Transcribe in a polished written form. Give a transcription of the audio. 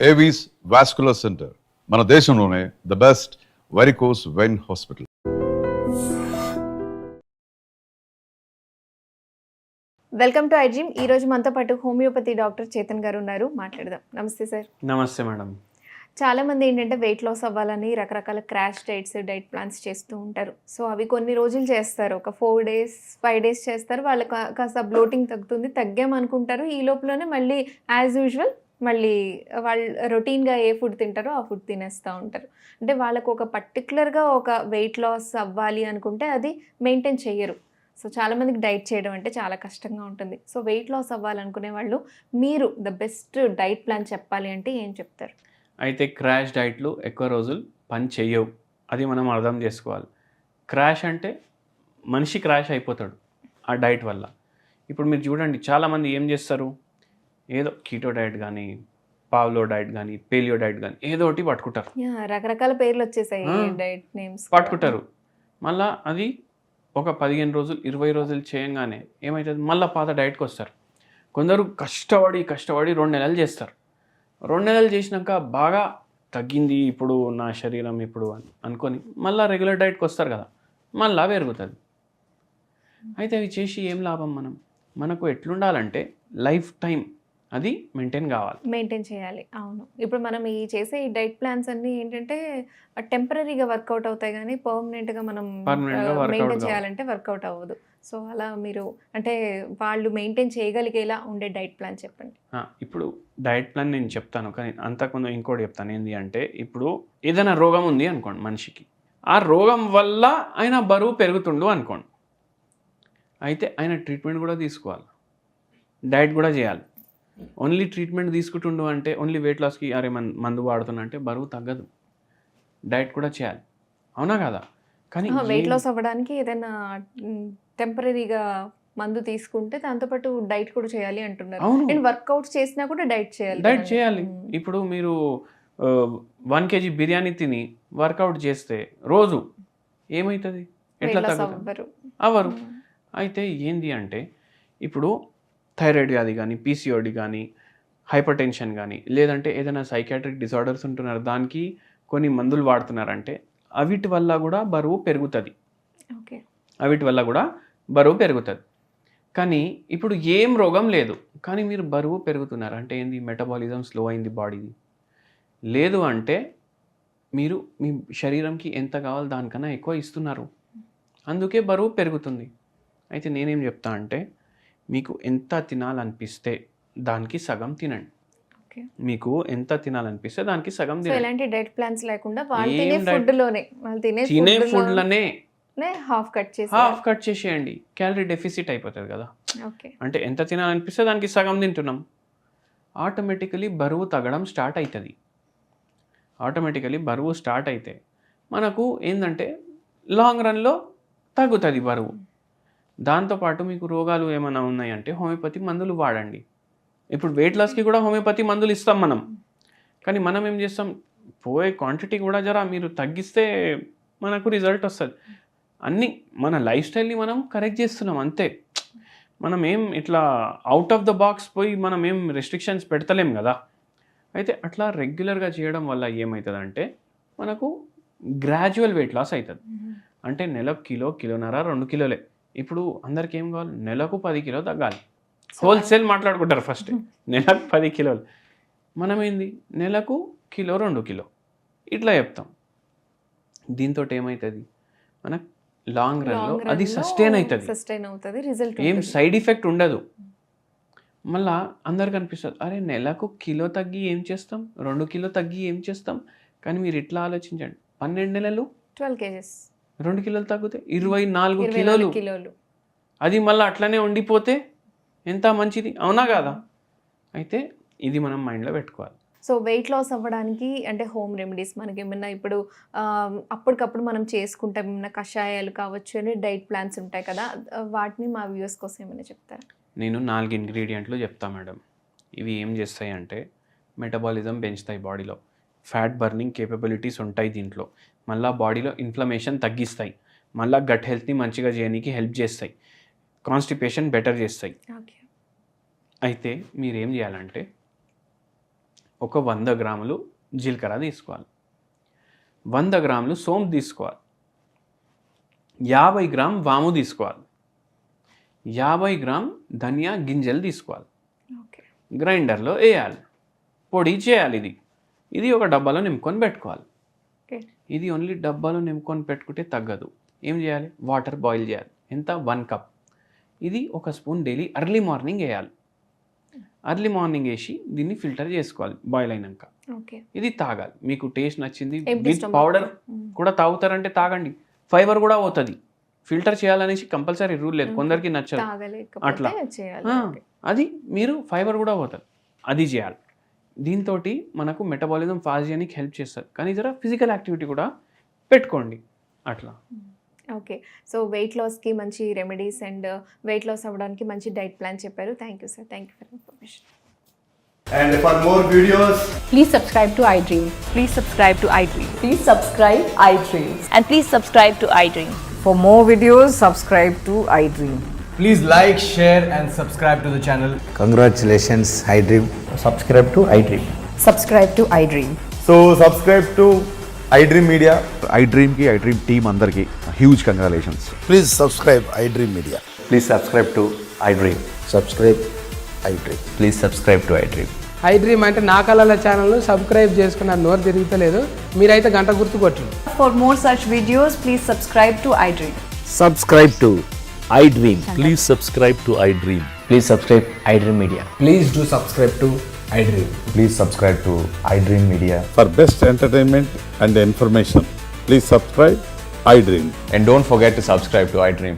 Avis vascular centre మన దేశంలోనే the best varicose vein hospital. Welcome to iDream. ఈ రోజు మనతో పాటు హోమియోపతి డాక్టర్ చేతన్ గారు ఉన్నారు, మాట్లాడదాం. నమస్తే సార్. నమస్తే మేడం. చాలా మంది ఏంటంటే వెయిట్ లాస్ అవ్వాలని రకరకాల క్రాష్ డైట్స్, డైట్ ప్లాన్స్ చేస్తూ ఉంటారు. సో అవి కొన్ని రోజులు చేస్తారు, ఒక 4 days 5 days చేస్తారు. వాళ్ళకి కాస్త బ్లోటింగ్ తగ్గుతుంది, తగ్గామనుకుంటారు. ఈ లోపలనే మళ్ళీ యాజ్ యూజువల్ మళ్ళీ వాళ్ళు రొటీన్గా ఏ ఫుడ్ తింటారో ఆ ఫుడ్ తినేస్తూ ఉంటారు. అంటే వాళ్ళకు ఒక పర్టికులర్గా ఒక వెయిట్ లాస్ అవ్వాలి అనుకుంటే అది మెయింటైన్ చేయరు. సో చాలామందికి డైట్ చేయడం అంటే చాలా కష్టంగా ఉంటుంది. సో వెయిట్ లాస్ అవ్వాలనుకునే వాళ్ళు మీరు ద బెస్ట్ డైట్ ప్లాన్ చెప్పాలి అంటే ఏం చెప్తారు? అయితే క్రాష్ డైట్లు ఎక్కువ రోజులు పని చెయ్యవు, అది మనం అర్థం చేసుకోవాలి. క్రాష్ అంటే మనిషి క్రాష్ అయిపోతాడు ఆ డైట్ వల్ల. ఇప్పుడు మీరు చూడండి, చాలామంది ఏం చేస్తారు, ఏదో కీటో డైట్ కానీ, పావ్లో డైట్ కానీ, పేలియో డైట్ కానీ ఏదో ఒకటి పట్టుకుంటారు. రకరకాల పేర్లు వచ్చేసాయి డైట్ నేమ్స్, పట్టుకుంటారు. మళ్ళీ అది ఒక 15 రోజులు 20 రోజులు చేయంగానే ఏమవుతుంది, మళ్ళీ పాత డైట్కి వస్తారు. కొందరు కష్టపడి 2 నెలలు చేస్తారు. 2 నెలలు చేసినాక బాగా తగ్గింది ఇప్పుడు నా శరీరం ఇప్పుడు అనుకొని మళ్ళీ రెగ్యులర్ డైట్కి వస్తారు కదా, మళ్ళీ పెరుగుతుంది. అయితే అవి చేసి ఏం లాభం? మనకు ఎట్లుండాలంటే లైఫ్ టైం అది మెయింటైన్ చేయాలి. అవును, ఇప్పుడు మనం ఈ చేసే ఈ డైట్ ప్లాన్స్ అన్నీ ఏంటంటే టెంపరీగా వర్కౌట్ అవుతాయి, కానీ పర్మనెంట్గా మనం మెయింటైన్ చేయాలంటే వర్కౌట్ అవ్వదు. సో అలా మీరు అంటే వాళ్ళు మెయింటైన్ చేయగలిగేలా ఉండే డైట్ ప్లాన్ చెప్పండి. ఇప్పుడు డైట్ ప్లాన్ నేను చెప్తాను, కానీ అంతకుముందు ఇంకోటి చెప్తాను. ఏంటి అంటే, ఇప్పుడు ఏదైనా రోగం ఉంది అనుకోండి మనిషికి, ఆ రోగం వల్ల ఆయన బరువు పెరుగుతుండు అనుకోండి. అయితే ఆయన ట్రీట్మెంట్ కూడా తీసుకోవాలి, డైట్ కూడా చేయాలి. ఓన్లీ ట్రీట్మెంట్ తీసుకుంటుండు అంటే, ఓన్లీ వెయిట్ లాస్కి అరే మందు వాడుతున్నా అంటే బరువు తగ్గదు, డైట్ కూడా చేయాలి. అవునా కదా? కానీ వెయిట్ లాస్ అవ్వడానికి ఏదైనా టెంపరీగా మందు తీసుకుంటే దాంతోపాటు డైట్ కూడా చేయాలి అంటున్నారు. అండ్ వర్కౌట్ చేసినా కూడా డైట్ చేయాలి. ఇప్పుడు మీరు 1 kg బిర్యానీ తిని వర్కౌట్ చేస్తే రోజు ఏమవుతుంది? ఎట్లా తగ్గుతారు? అవ్వరు. అయితే ఏంది అంటే, ఇప్పుడు థైరాయిడ్ వ్యాధి కానీ, పీసీఓడి కానీ, హైపర్ టెన్షన్ కానీ, లేదంటే ఏదైనా సైకాట్రిక్ డిసార్డర్స్ ఉంటున్నారు, దానికి కొన్ని మందులు వాడుతున్నారంటే అవిటి వల్ల కూడా బరువు పెరుగుతుంది. కానీ ఇప్పుడు ఏం రోగం లేదు, కానీ మీరు బరువు పెరుగుతున్నారు అంటే ఏంది? మెటబాలిజం స్లో అయింది బాడీది. లేదు అంటే మీరు మీ శరీరంకి ఎంత కావాలో దానికన్నా ఎక్కువ ఇస్తున్నారు, అందుకే బరువు పెరుగుతుంది. అయితే నేనేం చెప్తా అంటే, మీకు ఎంత తినాలనిపిస్తే దానికి సగం తినండి. మీకు ఎంత తినాలనిపిస్తే దానికి సగం తినండి. ఎలాంటి డైట్ ప్లాన్స్ లేకుండా తినే ఫుడ్లనే హాఫ్ కట్ చేసేయండి. క్యాలరీ డెఫిసిట్ అయిపోతుంది కదా. అంటే ఎంత తినాలనిపిస్తే దానికి సగం తింటున్నాం, ఆటోమేటికలీ బరువు తగ్గడం స్టార్ట్ అవుతుంది. బరువు స్టార్ట్ అయితే మనకు ఏంటంటే లాంగ్ రన్లో తగ్గుతుంది బరువు. దాంతోపాటు మీకు రోగాలు ఏమైనా ఉన్నాయంటే హోమియోపతి మందులు వాడండి. ఇప్పుడు వెయిట్ లాస్కి కూడా హోమియోపతి మందులు ఇస్తాం మనం, కానీ మనం ఏం చేస్తాం, పోయే క్వాంటిటీ కూడా జరా మీరు తగ్గిస్తే మనకు రిజల్ట్ వస్తుంది. అన్నీ మన లైఫ్ స్టైల్ని మనం కరెక్ట్ చేస్తున్నాం అంతే. మనం ఏం ఇట్లా అవుట్ ఆఫ్ ద బాక్స్ పోయి మనం ఏం రెస్ట్రిక్షన్స్ పెడతలేం కదా. అయితే అట్లా రెగ్యులర్గా చేయడం వల్ల ఏమవుతుందంటే మనకు గ్రాడ్యువల్ వెయిట్ లాస్ అవుతుంది. అంటే నెలకు కిలోన్నర 2 కిలోలే. ఇప్పుడు అందరికి ఏం కావాలి, నెలకు 10 కిలో తగ్గాలి. హోల్సేల్ మాట్లాడుకుంటారు ఫస్ట్, నెలకు 10 కిలోలు. మనం ఏంది, నెలకు 1-2 కిలో ఇట్లా చెప్తాం. దీంతో ఏమవుతుంది, మనకు లాంగ్ రన్లో అది సస్టైన్ అవుతుంది, ఏం సైడ్ ఎఫెక్ట్ ఉండదు. మళ్ళా అందరికి అనిపిస్తుంది, అరే నెలకు కిలో తగ్గి ఏం చేస్తాం, 2 కిలో తగ్గి ఏం చేస్తాం. కానీ మీరు ఇట్లా ఆలోచించండి, 12 నెలలు 12 kgs 2 కిలోలు తగ్గితే 24 కిలోలు. అది మళ్ళీ అట్లనే ఉండిపోతే ఎంత మంచిది, అవునా కాదా? అయితే ఇది మనం మైండ్లో పెట్టుకోవాలి. సో వెయిట్ లాస్ అవ్వడానికి అంటే హోమ్ రెమెడీస్ మనకి ఏమన్నా ఇప్పుడు అప్పటికప్పుడు మనం చేసుకుంటాం, ఏమన్నా కషాయాలు కావచ్చు అని డైట్ ప్లాన్స్ ఉంటాయి కదా, వాటిని మా వ్యూవర్స్ కోసం ఏమైనా చెప్తారా? నేను 4 ఇంగ్రీడియంట్లు చెప్తాను మేడం. ఇవి ఏం చేస్తాయి అంటే, మెటబాలిజం పెంచుతాయి, బాడీలో ఫ్యాట్ బర్నింగ్ కేపబిలిటీస్ ఉంటాయి దీంట్లో, మళ్ళీ బాడీలో ఇన్ఫ్లమేషన్ తగ్గిస్తాయి, మళ్ళీ గట్ హెల్త్ని మంచిగా చేయడానికి హెల్ప్ చేస్తాయి, కాన్స్టిపేషన్ బెటర్ చేస్తాయి. అయితే మీరేం చేయాలంటే, ఒక 100 గ్రాములు జీలకర్ర తీసుకోవాలి, 100 గ్రాములు సోంపు తీసుకోవాలి, 50 గ్రామ్ వాము తీసుకోవాలి, 50 గ్రామ్ ధనియా గింజలు తీసుకోవాలి, ఓకే. గ్రైండర్లో వేయాలి, పొడి చేయాలి. ఇది ఒక డబ్బాలో నింపుకొని పెట్టుకోవాలి. ఓకే. ఇది ఓన్లీ డబ్బాలో నింపుకొని పెట్టుకుంటే తగ్గదు. ఏం చేయాలి? వాటర్ బాయిల్ చేయాలి. ఎంత? 1 కప్. ఇది 1 స్పూన్ డైలీ ఎర్లీ మార్నింగ్ వేయాలి. ఎర్లీ మార్నింగ్ వేసి దీన్ని ఫిల్టర్ చేసుకోవాలి బాయిల్ అయినాక. ఓకే. ఇది తాగాలి. మీకు టేస్ట్ నచ్చింది Empty విత్ stomach. పౌడర్ కూడా తాగుతారంటే తాగండి. ఫైబర్ కూడా పోతుంది. ఫిల్టర్ చేయాలనేసి కంపల్సరీ రూల్ లేదు, కొందరికి నచ్చదు అట్లా. తాగలేకపోతే చేయాలి. ఓకే. అది మీరు ఫైబర్ కూడా పోతుంది, అది చేయాలి. దీంతో మనకు మెటబాలిజం ఫాస్ట్ చేయడానికి హెల్ప్ చేస్తుంది. కానీ జర ఫిజికల్ యాక్టివిటీ కూడా పెట్టుకోండి అట్లా. ఓకే. సో వెయిట్ లాస్కి మంచి రెమెడీస్ అండ్ వెయిట్ లాస్ అవ్వడానికి మంచి డైట్ ప్లాన్ చెప్పారు. Thank you sir. Thank you for information. And for more videos, Please subscribe to iDream. Please subscribe to iDream. Please subscribe iDream. And please subscribe to iDream. For more videos, subscribe to iDream. please like, share, and subscribe to the channel. Congratulations, iDream. Subscribe to iDream. Subscribe to iDream. So, subscribe to iDream Media. iDream team అందరికి huge congratulations. Please subscribe iDream Media. Please subscribe to iDream. Subscribe iDream. Please subscribe to iDream. iDream అంటే నా కళల ఛానల్ను subscribe చేసుకున్న నోరు తిరుగుతలేదు, మీరైతే గంట గుర్తు కొట్టండి. For more such videos, please subscribe to iDream. Subscribe to iDream. Please subscribe to iDream. Please subscribe iDream Media. Please do subscribe to iDream. Please subscribe to iDream Media. For best entertainment and information, please subscribe iDream. And don't forget to subscribe to iDream.